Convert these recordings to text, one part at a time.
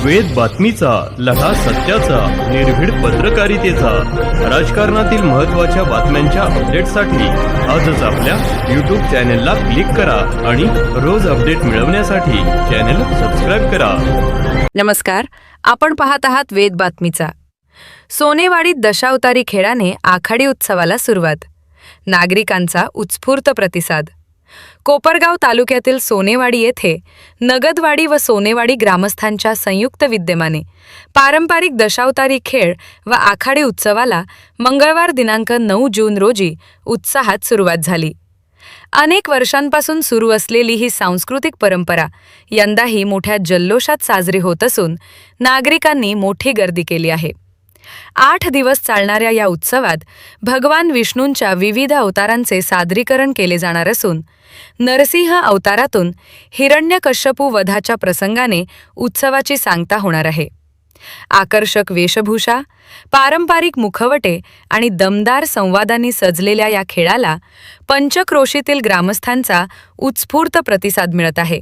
वेद बातमीचा, लढा सत्याचा, निर्भीड पत्रकारितेचा, राजकारणातील महत्त्वाच्या बातम्यांच्या अपडेटसाठी आजच आपल्या यूट्यूब चॅनेलला क्लिक करा आणि रोज अपडेट मिळवण्यासाठी चॅनेल सबस्क्राईब करा. नमस्कार, आपण पाहत आहात वेद बातमीचा. सोनेवाडीत दशावतारी खेळाने आखाडी उत्सवाला सुरुवात. नागरिकांचा उत्स्फूर्त प्रतिसाद. कोपरगाव तालुक्यातील सोनेवाडी येथे नगदवाडी व सोनेवाडी ग्रामस्थांच्या संयुक्त विद्यमाने पारंपरिक दशावतारी खेळ व आखाडी उत्सवाला मंगळवार दिनांक 9 जून रोजी उत्साहात सुरुवात झाली. अनेक वर्षांपासून सुरू असलेली ही सांस्कृतिक परंपरा यंदाही मोठ्या जल्लोषात साजरी होत असून नागरिकांनी मोठी गर्दी केली आहे. 8 दिवस चालणाऱ्या या उत्सवात भगवान विष्णूंच्या विविध अवतारांचे सादरीकरण केले जाणार असून नरसिंह अवतारातून हिरण्यकश्यपू वधाच्या प्रसंगाने उत्सवाची सांगता होणार आहे. आकर्षक वेशभूषा, पारंपरिक मुखवटे आणि दमदार संवादांनी सजलेल्या या खेळाला पंचक्रोशीतील ग्रामस्थांचा उत्स्फूर्त प्रतिसाद मिळत आहे.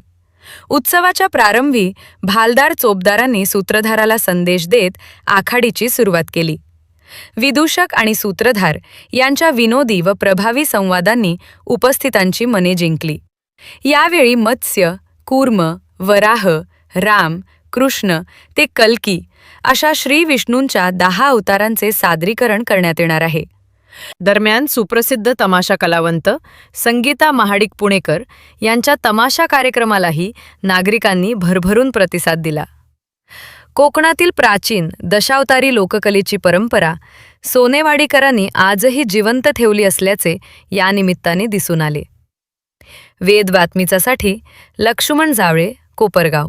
उत्सवाच्या प्रारंभी भालदार चोपदारांनी सूत्रधाराला संदेश देत आखाडीची सुरुवात केली. विदूषक आणि सूत्रधार यांच्या विनोदी व प्रभावी संवादांनी उपस्थितांची मने जिंकली. यावेळी मत्स्य, कूर्म, वराह, राम, कृष्ण ते कल्की अशा श्री विष्णूंच्या 10 अवतारांचे सादरीकरण करण्यात येणार आहे. दरम्यान सुप्रसिद्ध तमाशा कलावंत संगीता महाडिक पुणेकर यांच्या तमाशा कार्यक्रमालाही नागरिकांनी भरभरून प्रतिसाद दिला. कोकणातील प्राचीन दशावतारी लोककलेची परंपरा सोनेवाडीकरांनी आजही जिवंत ठेवली असल्याचे या निमित्ताने दिसून आले. वेद बातमीसाठी लक्ष्मण जावळे, कोपरगाव.